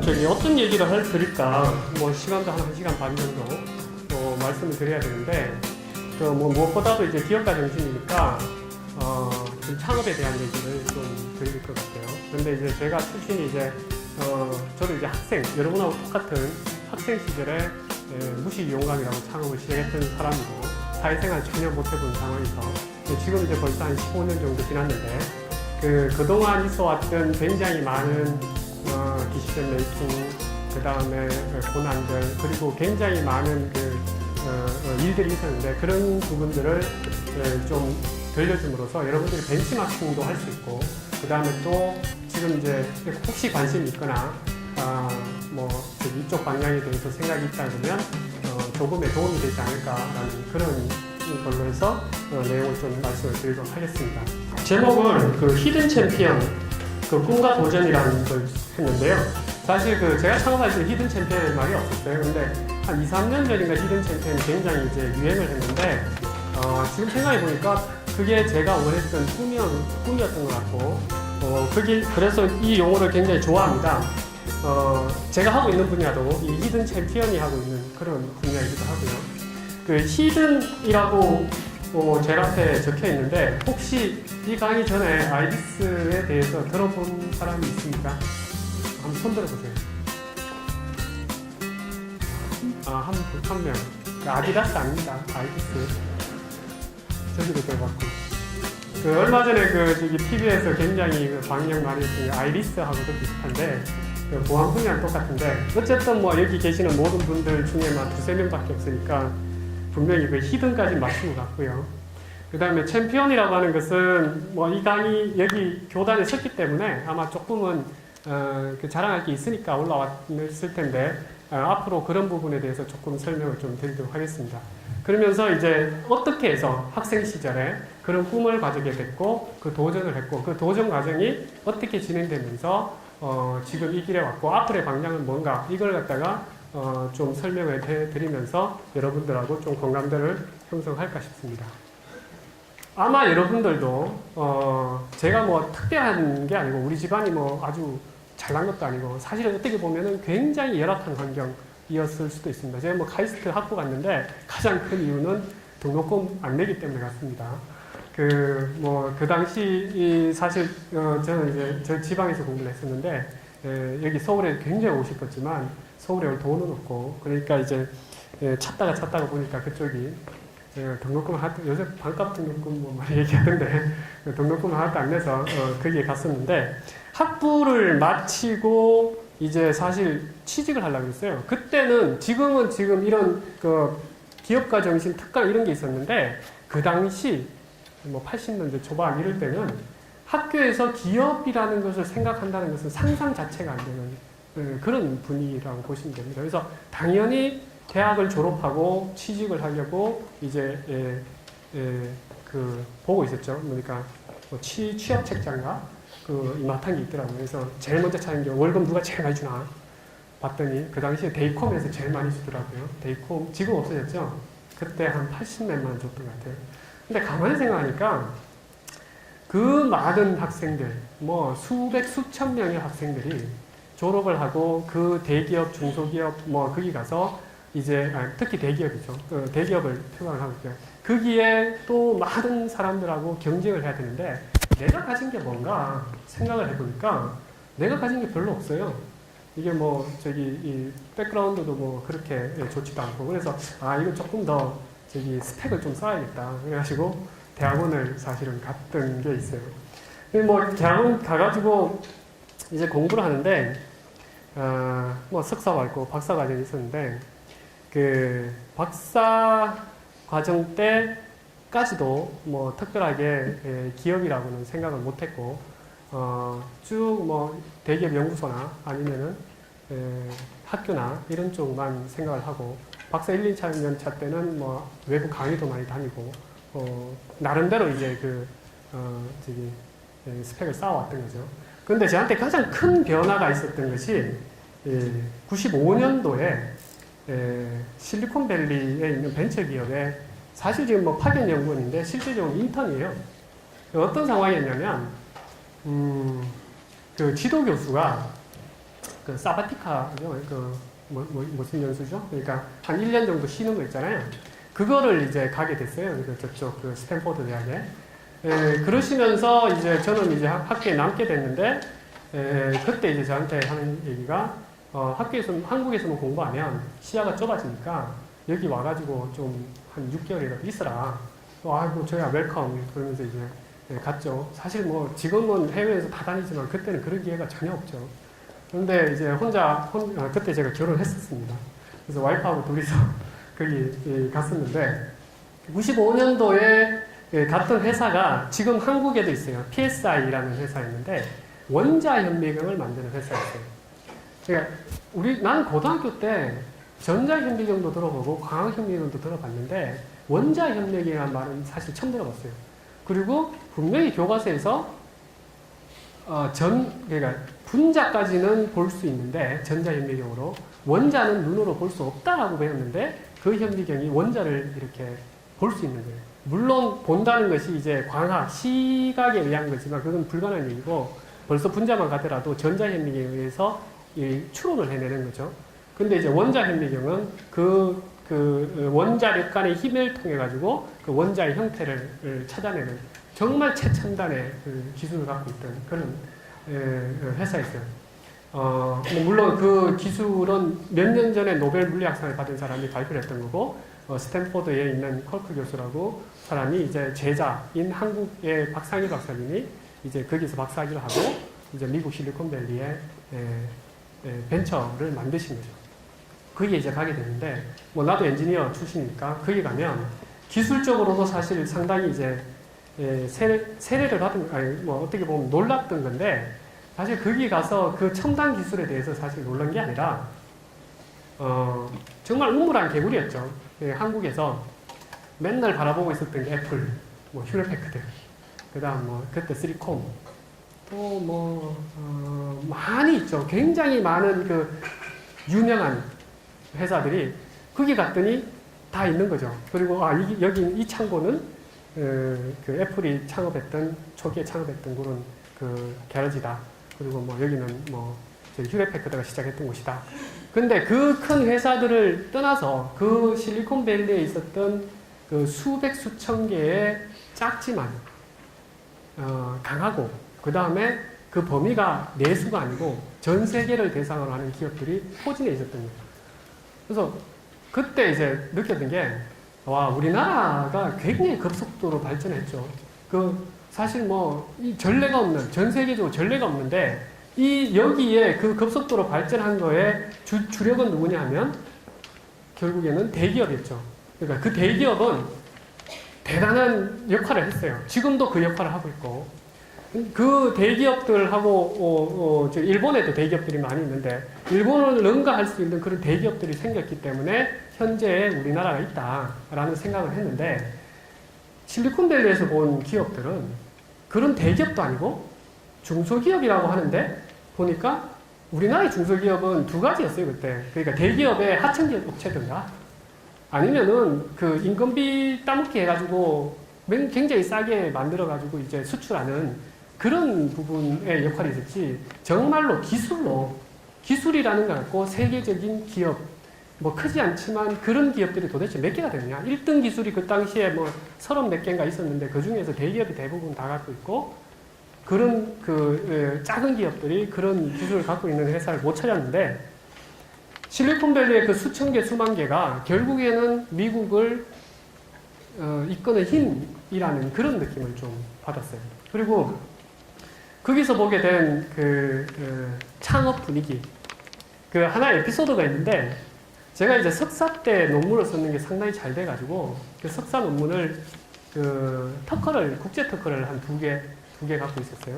저기 어떤 얘기를 드릴까, 뭐 시간도 한 1시간 반 정도 말씀을 드려야 되는데, 뭐 무엇보다도 이제 기업가 정신이니까 좀 창업에 대한 얘기를 좀 드릴 것 같아요. 근데 이제 제가 출신이 이제 저도 이제 학생, 여러분하고 똑같은 학생 시절에 무식용감이라고 창업을 시작했던 사람이고, 사회생활 전혀 못 해본 상황에서 지금 이제 벌써 한 15년 정도 지났는데, 그동안 있어 왔던 굉장히 많은 디시전 메이킹, 그 다음에 고난들, 그리고 굉장히 많은 일들이 있었는데, 그런 부분들을 좀 들려줌으로써 여러분들이 벤치마킹도 할 수 있고, 그 다음에 또 지금 이제 혹시 관심이 있거나 뭐 이쪽 방향에 대해서 생각이 있다 그러면 조금의 도움이 되지 않을까라는 그런 걸로 해서 내용을 좀 말씀을 드리도록 하겠습니다. 제목을 히든 챔피언, 꿈과 도전이라는 걸 했는데요. 사실 제가 창업할 때 히든 챔피언의 말이 없었어요. 근데 한 2, 3년 전인가 히든 챔피언이 굉장히 이제 유행을 했는데, 지금 생각해보니까 그게 제가 원했던 꿈이었던 것 같고, 그래서 이 용어를 굉장히 좋아합니다. 제가 하고 있는 분야도 이 히든 챔피언이 하고 있는 그런 분야이기도 하고요. 히든이라고 제 앞에 적혀 있는데, 혹시 이 강의 전에 아이비스에 대해서 들어본 사람이 있습니까? 한번 손 들어보세요. 한 명. 아디다스 아닙니다. 아이비스. 저기도 들어봤고. 얼마 전에 TV에서 굉장히 방영 많이 했던 아이리스하고도 비슷한데, 보안 분야는 똑같은데, 어쨌든 여기 계시는 모든 분들 중에만 2~3명밖에 없으니까 분명히 히든까지 맞춘 것 같고요. 그 다음에 챔피언이라고 하는 것은 이 강의 여기 교단에 섰기 때문에 아마 조금은 자랑할 게 있으니까 올라왔을 텐데, 앞으로 그런 부분에 대해서 조금 설명을 좀 드리도록 하겠습니다. 그러면서 이제 어떻게 해서 학생 시절에 그런 꿈을 가지게 됐고, 그 도전을 했고, 그 도전 과정이 어떻게 진행되면서 지금 이 길에 왔고, 앞으로의 방향은 뭔가, 이걸 갖다가 좀 설명을 해드리면서 여러분들하고 좀 공감대를 형성할까 싶습니다. 아마 여러분들도 제가 특별한 게 아니고, 우리 집안이 아주 잘난 것도 아니고, 사실 어떻게 보면은 굉장히 열악한 환경이었을 수도 있습니다. 제가 카이스트 학부 갔는데 가장 큰 이유는 등록금 안 내기 때문에 갔습니다. 그 당시 사실 저는 이제 저 지방에서 공부를 했었는데, 여기 서울에 굉장히 오고 싶었지만 서울에 올 돈은 없고, 그러니까 이제 찾다가 보니까 그쪽이 등록금 요새 반값 등록금 많이 얘기하던데, 등록금 하나도 안 내서 거기에 갔었는데, 학부를 마치고 이제 사실 취직을 하려고 했어요. 그때는 지금 이런 기업가 정신 특강 이런 게 있었는데, 그 당시 80년대 초반 이럴 때는 학교에서 기업이라는 것을 생각한다는 것은 상상 자체가 안 되는 그런 분위기라고 보시면 됩니다. 그래서 당연히 대학을 졸업하고 취직을 하려고 이제 보고 있었죠. 그러니까 취업 책자인가 이마트한 게 있더라고요. 그래서 제일 먼저 찾은 게 월급 누가 제일 많이 주나 봤더니, 그 당시에 데이콤에서 제일 많이 주더라고요. 데이콤 지금 없어졌죠. 그때 한 80몇만 원 줬던 것 같아요. 근데 가만히 생각하니까 그 많은 학생들, 수천 명의 학생들이 졸업을 하고 그 대기업, 중소기업 거기 가서 이제 특히 대기업이죠. 대기업을 표방을 하고 있고요. 거기에 또 많은 사람들하고 경쟁을 해야 되는데, 내가 가진 게 뭔가 생각을 해보니까 내가 가진 게 별로 없어요. 이게 이 백그라운드도 그렇게 좋지도 않고, 그래서 이거 조금 더 스펙을 좀 쌓아야겠다. 그래가지고 대학원을 사실은 갔던 게 있어요. 대학원 가가지고 이제 공부를 하는데, 석사가 있고 박사 과정이 있었는데, 박사 과정 때까지도 특별하게 기업이라고는 생각을 못했고, 쭉 대기업 연구소나 아니면은 학교나 이런 쪽만 생각을 하고, 박사 1, 2년 차 때는 외부 강의도 많이 다니고, 나름대로 이제 스펙을 쌓아왔던 거죠. 그런데 저한테 가장 큰 변화가 있었던 것이 95년도에 실리콘밸리에 있는 벤처기업에, 사실 지금 파견 연구원인데 실질적으로 인턴이에요. 어떤 상황이었냐면, 그 지도 교수가 그 사바티카죠. 무슨 연수죠? 그러니까 한 1년 정도 쉬는 거 있잖아요. 그거를 이제 가게 됐어요. 저쪽 그 스탠포드 대학에. 그러시면서 이제 저는 이제 학교에 남게 됐는데, 그때 이제 저한테 하는 얘기가, 한국에서만 공부하면 시야가 좁아지니까 여기 와가지고 좀 한 6개월이라도 있어라. 아이고, 저야 웰컴. 그러면서 이제 갔죠. 사실 뭐 지금은 해외에서 다 다니지만 그때는 그런 기회가 전혀 없죠. 그런데 이제 그때 제가 결혼했었습니다. 그래서 와이프하고 둘이서 거기 갔었는데, 95년도에 갔던 회사가 지금 한국에도 있어요. PSI라는 회사였는데, 원자현미경을 만드는 회사였어요. 그러니까 나는 고등학교 때 전자현미경도 들어보고 광학현미경도 들어봤는데, 원자현미경이라는 말은 사실 처음 들어봤어요. 그리고 분명히 교과서에서 그러니까 분자까지는 볼 수 있는데 전자현미경으로 원자는 눈으로 볼 수 없다라고 배웠는데 그 현미경이 원자를 이렇게 볼 수 있는 거예요. 물론 본다는 것이 이제 광학, 시각에 의한 거지만 그건 불가능한 얘기고 벌써 분자만 가더라도 전자현미경에 의해서 추론을 해내는 거죠. 근데 이제 원자현미경은 그 원자력 간의 힘을 통해 가지고 그 원자의 형태를 찾아내는 정말 최첨단의 그 기술을 갖고 있던 그런 회사였어요. 물론 그 기술은 몇 년 전에 노벨 물리학상을 받은 사람이 발표를 했던 거고, 스탠포드에 있는 컬크 교수라고 사람이 이제 제자인 한국의 박상희 박사님이 이제 거기서 박사학위를 하고 이제 미국 실리콘밸리에 벤처를 만드신 거죠. 거기에 이제 가게 되는데, 뭐 나도 엔지니어 출신이니까 거기 가면 기술적으로도 사실 상당히 이제 세례를 받은, 뭐 어떻게 보면 놀랐던 건데, 사실 거기 가서 그 첨단 기술에 대해서 사실 놀란 게 아니라, 정말 우물한 개구리였죠. 한국에서 맨날 바라보고 있었던 게 애플, 뭐 휴레패크드, 그 다음 뭐 그때 쓰리콤, 또 뭐, 많이 있죠. 굉장히 많은 그 유명한 회사들이 거기 갔더니 다 있는 거죠. 그리고 여기 이 창고는 그 애플이 초기에 창업했던 그런 그 게러지다. 그리고 뭐 여기는 뭐 휴레패크드가 시작했던 곳이다. 근데 그 큰 회사들을 떠나서 그 실리콘밸리에 있었던 그 수백 수천 개의 작지만 강하고 그 다음에 그 범위가 내수가 아니고 전 세계를 대상으로 하는 기업들이 포진해 있었던 거예요. 그래서 그때 이제 느꼈던 게, 와, 우리나라가 굉장히 급속도로 발전했죠. 사실 뭐, 전 세계적으로 전례가 없는데, 여기에 그 급속도로 발전한 거에 주력은 누구냐 하면, 결국에는 대기업이었죠. 그러니까 그 대기업은 대단한 역할을 했어요. 지금도 그 역할을 하고 있고, 그 대기업들하고 일본에도 대기업들이 많이 있는데 일본을 능가할 수 있는 그런 대기업들이 생겼기 때문에 현재 우리나라가 있다라는 생각을 했는데, 실리콘밸리에서 본 기업들은 그런 대기업도 아니고 중소기업이라고 하는데 보니까 우리나라의 중소기업은 두 가지였어요 그때. 그러니까 대기업의 하청기업 업체든가 아니면은 그 인건비 따먹기 해가지고 굉장히 싸게 만들어가지고 이제 수출하는 그런 부분의 역할이 있었지, 정말로 기술이라는 걸 갖고 세계적인 기업, 뭐 크지 않지만 그런 기업들이 도대체 몇 개가 되느냐. 1등 기술이 그 당시에 뭐 30몇 개인가 있었는데 그 중에서 대기업이 대부분 다 갖고 있고, 그런 작은 기업들이 그런 기술을 갖고 있는 회사를 못 찾았는데, 실리콘밸리의 그 수천 개, 수만 개가 결국에는 미국을 이끄는 힘이라는 그런 느낌을 좀 받았어요. 그리고 거기서 보게 된 창업 분위기, 하나의 에피소드가 있는데, 제가 이제 석사 때 논문을 썼는 게 상당히 잘 돼가지고 그 석사 논문을 국제 특허를 한 두 개 갖고 있었어요.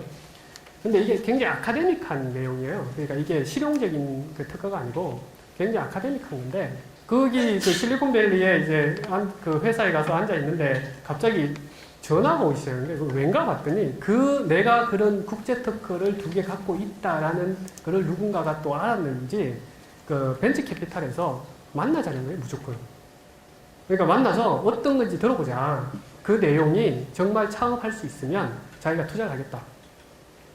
근데 이게 굉장히 아카데믹한 내용이에요. 그러니까 이게 실용적인 그 특허가 아니고 굉장히 아카데믹한 건데, 거기 실리콘밸리에 이제 그 회사에 가서 앉아 있는데 갑자기 전화가 오시죠. 그래서 왠가 봤더니 내가 그런 국제 특허를 2개 갖고 있다라는 그걸 누군가가 또 알았는지 그 벤처 캐피탈에서 만나자는 거예요, 무조건. 그러니까 만나서 어떤 건지 들어보자. 그 내용이 정말 창업할 수 있으면 자기가 투자를 하겠다.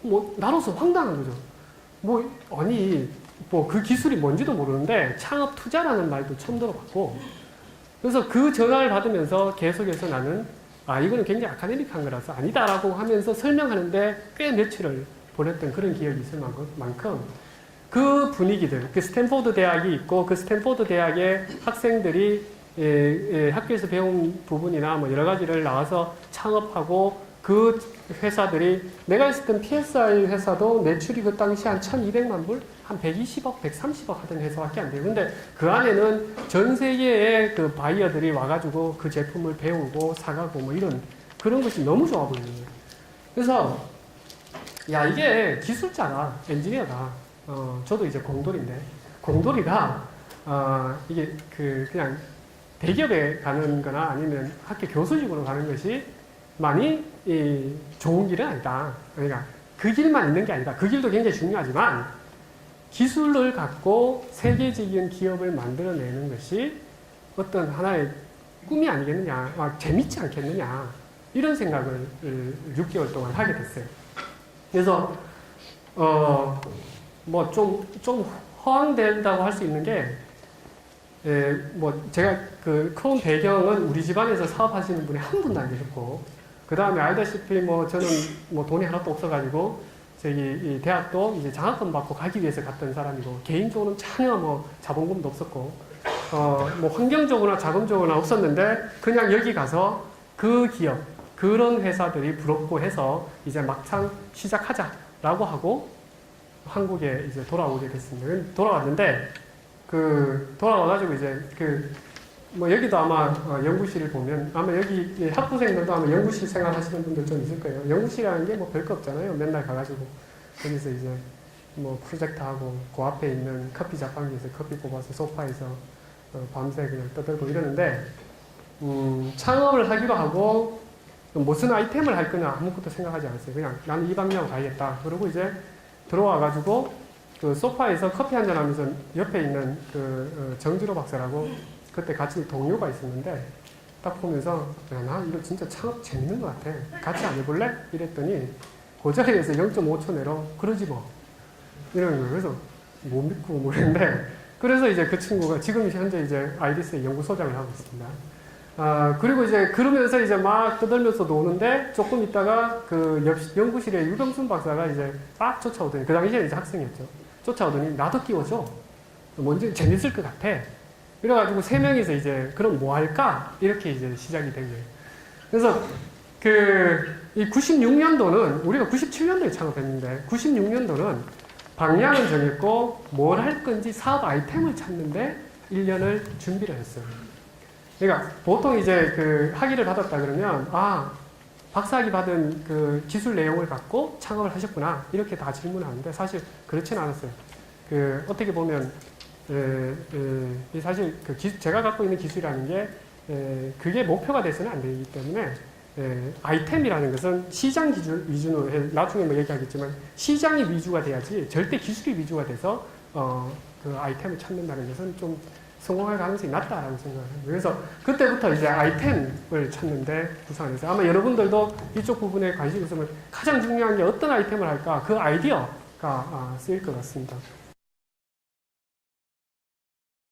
뭐 나로서 황당한 거죠. 뭐 아니 뭐 그 기술이 뭔지도 모르는데 창업 투자라는 말도 처음 들어봤고, 그래서 그 전화를 받으면서 계속해서 나는 이거는 굉장히 아카데믹한 거라서 아니다라고 하면서 설명하는데 꽤 며칠을 보냈던 그런 기억이 있을 만큼 그 분위기들, 그 스탠포드 대학이 있고 그 스탠포드 대학의 학생들이 학교에서 배운 부분이나 뭐 여러 가지를 나와서 창업하고 그 회사들이 내가 있었던 PSI 회사도 매출이 그 당시 한 1200만 불? 한 120억, 130억 하던 회사밖에 안 돼요. 근데 그 안에는 전 세계의 그 바이어들이 와가지고 그 제품을 배우고 사가고 뭐 이런 그런 것이 너무 좋아 보이는 거예요. 그래서 야 이게 기술자다, 엔지니어다. 저도 이제 공돌인데 공돌이가 이게 그냥 대기업에 가는 거나 아니면 학교 교수직으로 가는 것이 많이 좋은 길은 아니다. 그러니까 그 길만 있는 게 아니다. 그 길도 굉장히 중요하지만 기술을 갖고 세계적인 기업을 만들어내는 것이 어떤 하나의 꿈이 아니겠느냐, 재밌지 않겠느냐 이런 생각을 6개월 동안 하게 됐어요. 그래서 뭐 좀 허황된다고 할 수 있는 게 뭐 제가 그 큰 배경은 우리 집안에서 사업하시는 분이 한 분도 안 계셨고, 그 다음에 알다시피 뭐 저는 뭐 돈이 하나도 없어가지고 이 대학도 이제 장학금 받고 가기 위해서 갔던 사람이고, 개인적으로는 전혀 뭐 자본금도 없었고, 뭐 환경적으로나 자금적으로나 없었는데 그냥 여기 가서 그 기업, 그런 회사들이 부럽고 해서 이제 막상 시작하자라고 하고 한국에 이제 돌아오게 됐습니다. 돌아왔는데 돌아와가지고 이제 뭐 여기도 아마 연구실을 보면 아마 여기 학부생들도 아마 연구실 생활하시는 분들 좀 있을 거예요. 연구실이라는 게 뭐 별거 없잖아요. 맨날 가가지고 거기서 이제 뭐 프로젝트하고 그 앞에 있는 커피 자판기에서 커피 뽑아서 소파에서 밤새 그냥 떠들고 이러는데, 창업을 하기로 하고 무슨 아이템을 할 거냐 아무것도 생각하지 않았어요. 그냥 나는 이 방향으로 가야겠다. 그리고 이제 들어와가지고 그 소파에서 커피 한잔 하면서 옆에 있는 정지로 박사라고 그때 같이 동료가 있었는데 딱 보면서 나 이거 진짜 창업 재밌는 것 같아. 같이 안 해볼래? 이랬더니 그 자리에서 0.5초 내로 그러지 뭐 이러는 거예요. 그래서 못 믿고 뭐 이랬는데, 그래서 이제 그 친구가 지금 현재 이제 아이리스의 연구소장을 하고 있습니다. 그리고 이제 그러면서 이제 막 떠들면서 노는데 조금 있다가 연구실에 유병순 박사가 이제 막 쫓아오더니, 그 당시에 이제 학생이었죠. 쫓아오더니 나도 끼워줘. 뭔지 재밌을 것 같아. 이래가지고 3명이서 이제 그럼 뭐 할까? 이렇게 이제 시작이 된 거예요. 그래서 이 96년도는 우리가 97년도에 창업했는데 96년도는 방향은 정했고 뭘 할 건지 사업 아이템을 찾는데 1년을 준비를 했어요. 그러니까 보통 이제 학위를 받았다 그러면 박사학위 받은 그 기술 내용을 갖고 창업을 하셨구나 이렇게 다 질문하는데 사실 그렇지는 않았어요. 어떻게 보면 사실 제가 갖고 있는 기술이라는 게 그게 목표가 돼서는 안 되기 때문에 아이템이라는 것은 시장 위주로 나중에 뭐 얘기하겠지만 시장이 위주가 돼야지 절대 기술이 위주가 돼서 그 아이템을 찾는다는 것은 좀 성공할 가능성이 낮다라고 생각합니다. 그래서 그때부터 이제 아이템을 찾는데 구상을 했어요. 아마 여러분들도 이쪽 부분에 관심이 있으면 가장 중요한 게 어떤 아이템을 할까 그 아이디어가 쓰일 것 같습니다.